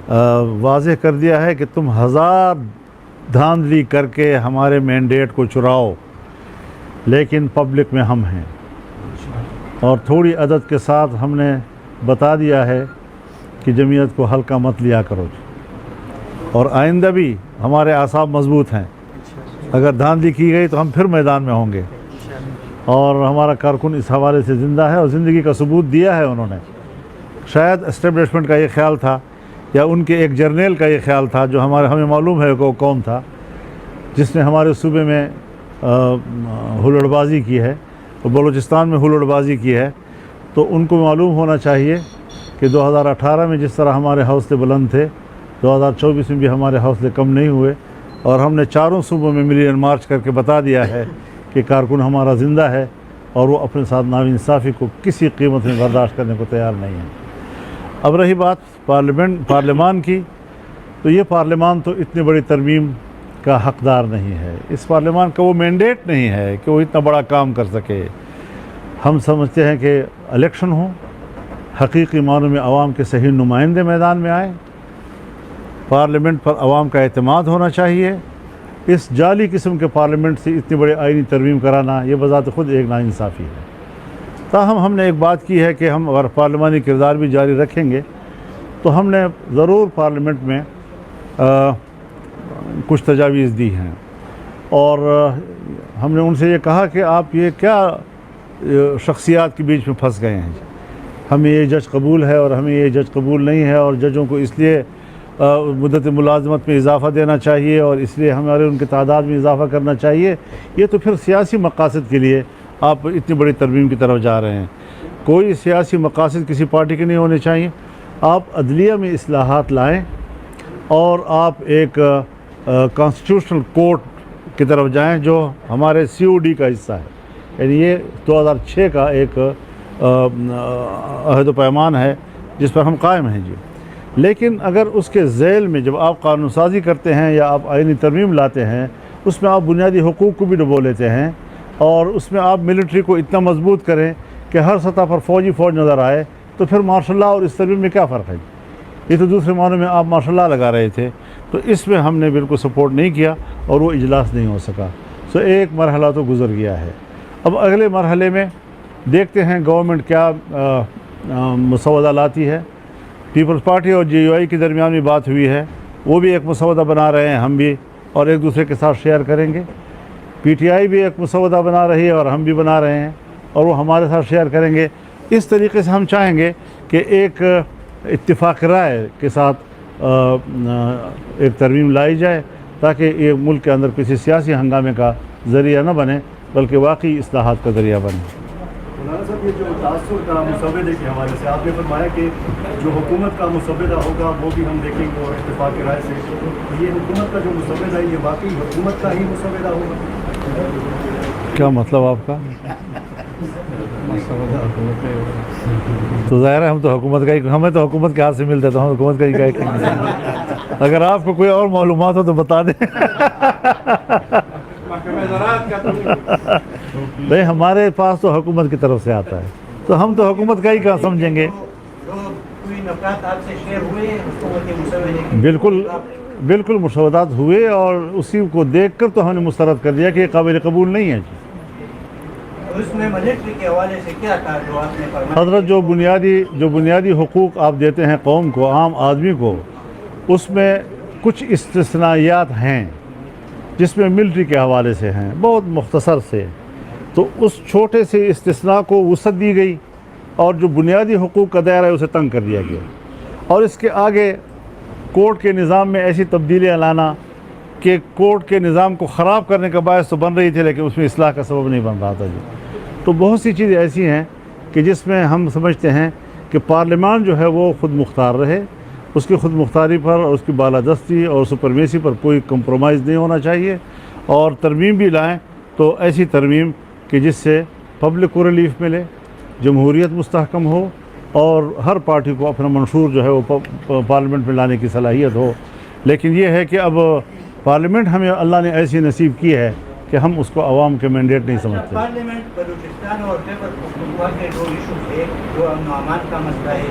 واضح کر دیا ہے کہ تم ہزار دھاندلی کر کے ہمارے مینڈیٹ کو چراؤ، لیکن پبلک میں ہم ہیں، اور تھوڑی عدد کے ساتھ ہم نے بتا دیا ہے کہ جمعیت کو ہلکا مت لیا کرو، اور آئندہ بھی ہمارے اعصاب مضبوط ہیں، اگر دھاندلی کی گئی تو ہم پھر میدان میں ہوں گے، اور ہمارا کارکن اس حوالے سے زندہ ہے اور زندگی کا ثبوت دیا ہے انہوں نے۔ شاید اسٹیبلشمنٹ کا یہ خیال تھا یا ان کے ایک جرنیل کا یہ خیال تھا، جو ہمیں معلوم ہے کہ وہ کون تھا، جس نے ہمارے صوبے میں ہلڑ بازی کی ہے، بلوچستان میں ہلڑ بازی کی ہے، تو ان کو معلوم ہونا چاہیے کہ 2018 میں جس طرح ہمارے حوصلے بلند تھے، 2024 میں بھی ہمارے حوصلے کم نہیں ہوئے، اور ہم نے چاروں صوبوں میں ملین مارچ کر کے بتا دیا ہے کہ کارکن ہمارا زندہ ہے اور وہ اپنے ساتھ ناانصافی کو کسی قیمت میں برداشت کرنے کو تیار نہیں ہے۔ اب رہی بات پارلیمان کی، تو یہ پارلیمان تو اتنی بڑی ترمیم کا حقدار نہیں ہے، اس پارلیمان کا وہ مینڈیٹ نہیں ہے کہ وہ اتنا بڑا کام کر سکے۔ ہم سمجھتے ہیں کہ الیکشن ہو، حقیقی معنوں میں عوام کے صحیح نمائندے میدان میں آئے، پارلیمنٹ پر عوام کا اعتماد ہونا چاہیے۔ اس جعلی قسم کے پارلیمنٹ سے اتنی بڑی آئینی ترمیم کرانا یہ بذات خود ایک ناانصافی ہے۔ تاہم ہم نے ایک بات کی ہے کہ ہم اگر پارلیمانی کردار بھی جاری رکھیں گے تو ہم نے ضرور پارلیمنٹ میں کچھ تجاویز دی ہیں، اور ہم نے ان سے یہ کہا کہ آپ یہ کیا شخصیات کے بیچ میں پھنس گئے ہیں، ہمیں یہ جج قبول ہے اور ہمیں یہ جج قبول نہیں ہے، اور ججوں کو اس لیے مدت ملازمت میں اضافہ دینا چاہیے اور اس لیے ہمارے ان کی تعداد میں اضافہ کرنا چاہیے۔ یہ تو پھر سیاسی مقاصد کے لیے آپ اتنی بڑی ترمیم کی طرف جا رہے ہیں۔ کوئی سیاسی مقاصد کسی پارٹی کے نہیں ہونے چاہیے۔ آپ عدلیہ میں اصلاحات لائیں اور آپ ایک کانسٹیٹیوشنل کورٹ کی طرف جائیں جو ہمارے COD کا حصہ ہے، یعنی یہ 2006 کا ایک عہد و پیمان ہے جس پر ہم قائم ہیں جی۔ لیکن اگر اس کے ذیل میں جب آپ قانون سازی کرتے ہیں یا آپ آئینی ترمیم لاتے ہیں، اس میں آپ بنیادی حقوق کو بھی ڈبو لیتے ہیں، اور اس میں آپ ملٹری کو اتنا مضبوط کریں کہ ہر سطح پر فوج نظر آئے، تو پھر مارشل لاء اور اس ترمیم میں کیا فرق ہے؟ یہ تو دوسرے معنوں میں آپ مارشل لاء لگا رہے تھے، تو اس میں ہم نے بالکل سپورٹ نہیں کیا اور وہ اجلاس نہیں ہو سکا۔ سو ایک مرحلہ تو گزر گیا ہے۔ اب اگلے مرحلے میں دیکھتے ہیں گورنمنٹ کیا مسودہ لاتی ہے۔ پیپلز پارٹی اور GUI کے درمیان بھی بات ہوئی ہے، وہ بھی ایک مسودہ بنا رہے ہیں، ہم بھی، اور ایک دوسرے کے ساتھ شیئر کریں گے۔ PTI بھی ایک مسودہ بنا رہی ہے اور ہم بھی بنا رہے ہیں، اور وہ ہمارے ساتھ شیئر کریں گے۔ اس طریقے سے ہم چاہیں گے کہ ایک اتفاق رائے کے ساتھ ایک ترمیم لائی جائے، تاکہ یہ ملک کے اندر کسی سیاسی ہنگامے کا ذریعہ نہ بنے بلکہ واقعی اصلاحات کا ذریعہ بنے۔ مولانا صاحب، یہ جو تاثر کا مسودے کے حوالے سے آپ نے فرمایا کہ جو حکومت کا مسودہ ہوگا وہ بھی ہم دیکھیں گے اور اتفاق رائے سے، یہ حکومت کا جو مسودہ ہے یہ واقعی حکومت کا ہی مسودہ ہوگا؟ کیا مطلب آپ کا؟ تو ظاہر ہے ہم تو حکومت کا ہی، ہمیں تو حکومت کے ہاتھ سے ملتا ہے تو ہم حکومت کا ہی کہیں گے۔ اگر آپ کو کوئی اور معلومات ہو تو بتا دیں۔ بھائی ہمارے پاس تو حکومت کی طرف سے آتا ہے، تو ہم تو حکومت کا ہی کہاں سمجھیں گے۔ بالکل مشاورات ہوئے، اور اسی کو دیکھ کر تو ہم نے مسترد کر دیا کہ یہ قابل قبول نہیں ہے جی۔ اس میں ملٹری کے حوالے سے کیا تھا جو آپ نے فرمایا؟ حضرت جو بنیادی حقوق آپ دیتے ہیں قوم کو، عام آدمی کو، اس میں کچھ استثنائیات ہیں جس میں ملٹری کے حوالے سے ہیں، بہت مختصر سے، تو اس چھوٹے سے استثناء کو وسعت دی گئی، اور جو بنیادی حقوق کا دائرہ ہے اسے تنگ کر دیا گیا، اور اس کے آگے کورٹ کے نظام میں ایسی تبدیلیاں لانا کہ کورٹ کے نظام کو خراب کرنے کا باعث تو بن رہی تھی، لیکن اس میں اصلاح کا سبب نہیں بن رہا تھا جی۔ تو بہت سی چیزیں ایسی ہیں کہ جس میں ہم سمجھتے ہیں کہ پارلیمان جو ہے وہ خود مختار رہے، اس کی خود مختاری پر اور اس کی بالادستی اور سپرمیسی پر کوئی کمپرومائز نہیں ہونا چاہیے، اور ترمیم بھی لائیں تو ایسی ترمیم کہ جس سے پبلک کو ریلیف ملے، جمہوریت مستحکم ہو، اور ہر پارٹی کو اپنا منشور جو ہے وہ پارلیمنٹ میں لانے کی صلاحیت ہو۔ لیکن یہ ہے کہ اب پارلیمنٹ ہمیں اللہ نے ایسی نصیب کی ہے کہ ہم اس کو عوام کے مینڈیٹ نہیں سمجھتے۔ پارلیمنٹ بلوچستان اور خیبر پختونخوا کے دو ایشوز، ایک جو امن و امان کا مسئلہ ہے،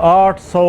800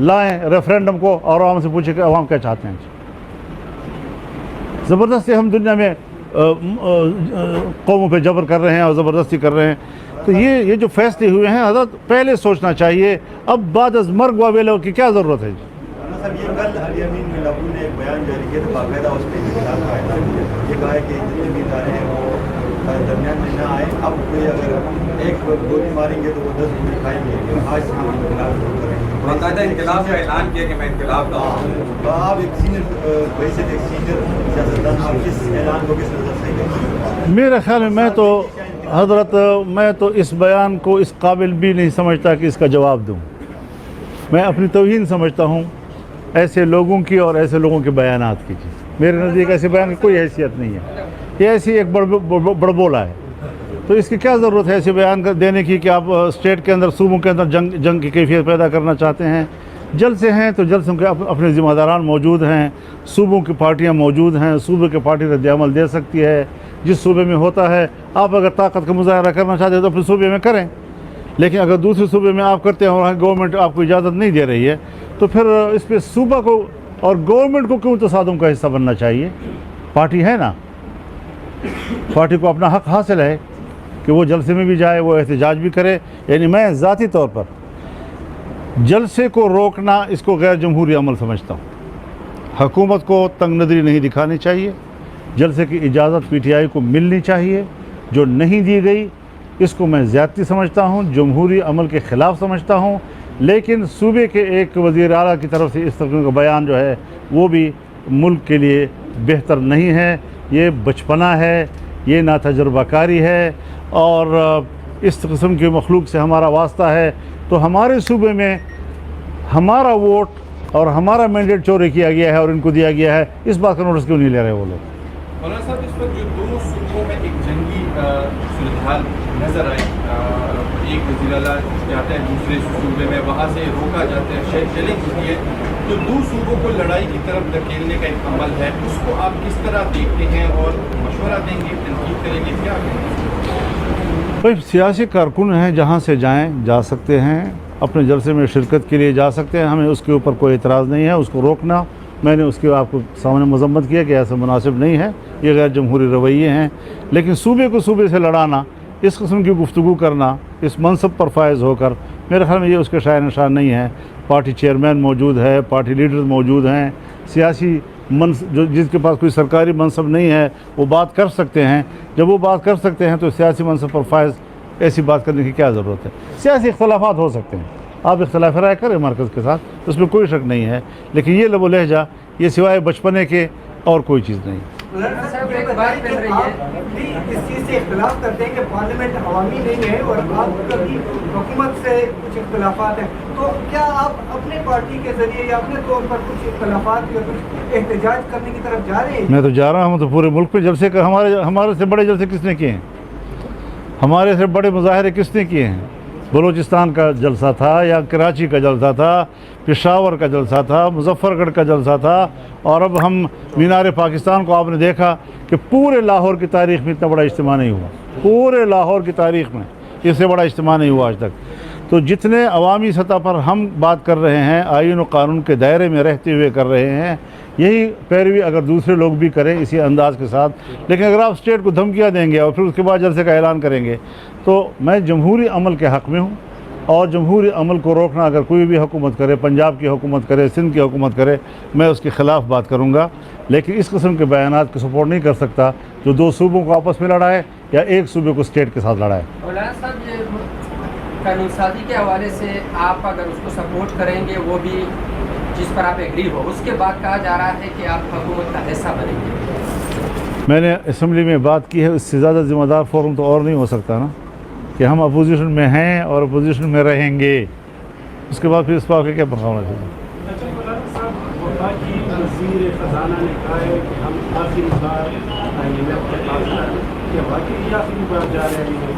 لائیں ریفرینڈم کو اور عوام سے پوچھیں کہ عوام کیا چاہتے ہیں. زبردستی ہم دنیا میں قوموں پہ جبر کر رہے ہیں اور زبردستی کر رہے ہیں. تو یہ جو فیصلے ہوئے ہیں حضرت پہلے سوچنا چاہیے. اب بعد از مرگ واویلو کی کیا ضرورت ہے جی؟ صاحب یہ کل علی امین ملاپور نے ایک بیان جاری کیا تھا، باقاعدہ اس پہ اختلاف کا اعلان کیا. یہ کہا ہے کہ جتنے بھی ادارے ہیں وہ درمیان میں نہ آئے. اب کوئی اگر ایک گولی ماریں گے تو وہ 10 گولی کھائیں گے. آج سے ہم انقلاب شروع کریں گے. باقاعدہ انقلاب کا اعلان کیا کہ میں انقلاب کا ہوں. آپ ایک سینئر ویسے ایک سینئر سیاستدان، آپ کس اعلان کو کس نظر سے دیکھیں؟ میرے خیال میں تو حضرت میں تو اس بیان کو اس قابل بھی نہیں سمجھتا کہ اس کا جواب دوں. میں اپنی توہین سمجھتا ہوں ایسے لوگوں کی اور ایسے لوگوں کے بیانات کی. میرے نزدیک ایسے بیان کی کوئی حیثیت نہیں ہے. یہ ایسی ایک بڑبولا ہے. تو اس کی کیا ضرورت ہے ایسے بیان دینے کی کہ آپ اسٹیٹ کے اندر صوبوں کے اندر جنگ کی کیفیت پیدا کرنا چاہتے ہیں. جلسے ہیں تو جلسوں کے اپنے ذمہ داران موجود ہیں، صوبوں کی پارٹیاں موجود ہیں، صوبے کی پارٹی رد عمل دے سکتی ہے. جس صوبے میں ہوتا ہے آپ اگر طاقت کا مظاہرہ کرنا چاہتے ہیں تو اپنے صوبے میں کریں. لیکن اگر دوسرے صوبے میں آپ کرتے ہیں اور گورنمنٹ آپ کو اجازت نہیں دے رہی ہے تو پھر اس پہ صوبہ کو اور گورنمنٹ کو کیوں تصادم کا حصہ بننا چاہیے؟ پارٹی ہے نا، پارٹی کو اپنا حق حاصل ہے کہ وہ جلسے میں بھی جائے، وہ احتجاج بھی کرے. یعنی میں ذاتی طور پر جلسے کو روکنا اس کو غیر جمہوری عمل سمجھتا ہوں. حکومت کو تنگ نظری نہیں دکھانی چاہیے. جلسے کی اجازت پی ٹی آئی کو ملنی چاہیے. جو نہیں دی گئی اس کو میں زیادتی سمجھتا ہوں، جمہوری عمل کے خلاف سمجھتا ہوں. لیکن صوبے کے ایک وزیر اعلیٰ کی طرف سے اس طرح کا بیان جو ہے وہ بھی ملک کے لیے بہتر نہیں ہے. یہ بچپنا ہے، یہ ناتجربہ کاری ہے اور اس قسم کی مخلوق سے ہمارا واسطہ ہے. تو ہمارے صوبے میں ہمارا ووٹ اور ہمارا مینڈیٹ چوری کیا گیا ہے اور ان کو دیا گیا ہے. اس بات کا نوٹس کیوں نہیں لے رہے وہ لوگ؟ مولانا صاحب اس وقت جو دونوں صوبوں میں ایک جنگی صورتحال نظر آئی، ایک وزیر اعلیٰ جاتے ہیں دوسرے صوبے میں، وہاں سے روکا جاتا ہے، شاید چیلنج ہوتی ہے، تو دو صوبوں کو لڑائی کی طرف دھکیلنے کا ایک عمل ہے. اس کو آپ کس طرح دیکھتے ہیں اور مشورہ دیں گے، تنقید کریں گے، کیا کہیں گے؟ بھائی سیاسی کارکن ہیں، جہاں سے جائیں جا سکتے ہیں، اپنے جلسے میں شرکت کے لیے جا سکتے ہیں. ہمیں اس کے اوپر کوئی اعتراض نہیں ہے. اس کو روکنا، میں نے اس کی آپ کو سامنے مذمت کیا کہ ایسا مناسب نہیں ہے، یہ غیر جمہوری رویے ہیں. لیکن صوبے کو صوبے سے لڑانا، اس قسم کی گفتگو کرنا اس منصب پر فائز ہو کر، میرے خیال میں یہ اس کے شائع نشان نہیں ہے. پارٹی چیئرمین موجود ہے، پارٹی لیڈرز موجود ہیں، سیاسی جو جس کے پاس کوئی سرکاری منصب نہیں ہے وہ بات کر سکتے ہیں. جب وہ بات کر سکتے ہیں تو سیاسی منصب پر فائز ایسی بات کرنے کی کیا ضرورت ہے؟ سیاسی اختلافات ہو سکتے ہیں، آپ اختلاف رائے کریں مرکز کے ساتھ، اس میں کوئی شک نہیں ہے. لیکن یہ لب و لہجہ یہ سوائے بچپنے کے اور کوئی چیز نہیں. اس چیز سے اختلاف کرتے ہیں کہ پارلیمنٹ عوامی نہیں ہے اور آپ کبھی حکومت سے کچھ اختلافات ہیں، تو کیا آپ اپنے پارٹی کے ذریعے یا اپنے طور پر کچھ اختلافات یا کچھ احتجاج کرنے کی طرف جا رہے ہیں؟ میں تو جا رہا ہوں. تو پورے ملک پہ جلسے کا ہمارے سے بڑے جلسے کس نے کیے ہیں؟ ہمارے سے بڑے مظاہرے کس نے کیے ہیں؟ بلوچستان کا جلسہ تھا یا کراچی کا جلسہ تھا، پشاور کا جلسہ تھا، مظفر گڑھ کا جلسہ تھا. اور اب ہم مینار پاکستان کو آپ نے دیکھا کہ پورے لاہور کی تاریخ میں اتنا بڑا اجتماع نہیں ہوا. پورے لاہور کی تاریخ میں اس سے بڑا اجتماع نہیں ہوا آج تک. تو جتنے عوامی سطح پر ہم بات کر رہے ہیں، آئین و قانون کے دائرے میں رہتے ہوئے کر رہے ہیں، یہی پیروی اگر دوسرے لوگ بھی کریں اسی انداز کے ساتھ. لیکن اگر آپ اسٹیٹ کو دھمکیاں دیں گے اور پھر اس کے بعد جلسے کا اعلان کریں گے تو میں جمہوری عمل کے حق میں ہوں. اور جمہوری عمل کو روکنا اگر کوئی بھی حکومت کرے، پنجاب کی حکومت کرے، سندھ کی حکومت کرے، میں اس کے خلاف بات کروں گا. لیکن اس قسم کے بیانات کو سپورٹ نہیں کر سکتا جو دو صوبوں کو آپس میں لڑائے یا ایک صوبے کو اسٹیٹ کے ساتھ لڑائے. مولانا صاحب یہ قانون سازی کے حوالے سے آپ اگر اس کو سپورٹ کریں گے، وہ بھی جس پر آپ ایگری ہو، اس کے بعد کہا جا رہا ہے کہ آپ حکومت کا حصہ بنیں گے. میں نے اسمبلی میں بات کی ہے، اس سے زیادہ ذمہ دار فورم تو اور نہیں ہو سکتا نا کہ ہم اپوزیشن میں ہیں اور اپوزیشن میں رہیں گے. اس کے بعد پھر اس بات کا کیا بنانا چاہیے؟ وزیر خزانہ نے کہا ہے کہ ہم آخری بار IMF کے پاس جا رہے ہیں، کیا واقعی آخری بار جا رہے ہیں؟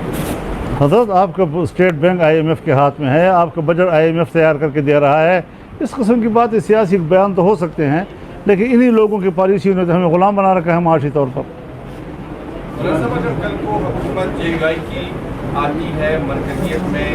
حضرت آپ کا اسٹیٹ بینک IMF کے ہاتھ میں ہے، آپ کا بجٹ IMF تیار کر کے دے رہا ہے. اس قسم کی بات سیاسی بیان تو ہو سکتے ہیں، لیکن انہی لوگوں کی پالیسیوں نے تو ہمیں غلام بنا رکھا ہے معاشی طور پر. مولانا صاحب اگر کل کو حکومت جے گائی کی آتی ہے، مرکزیت میں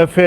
FA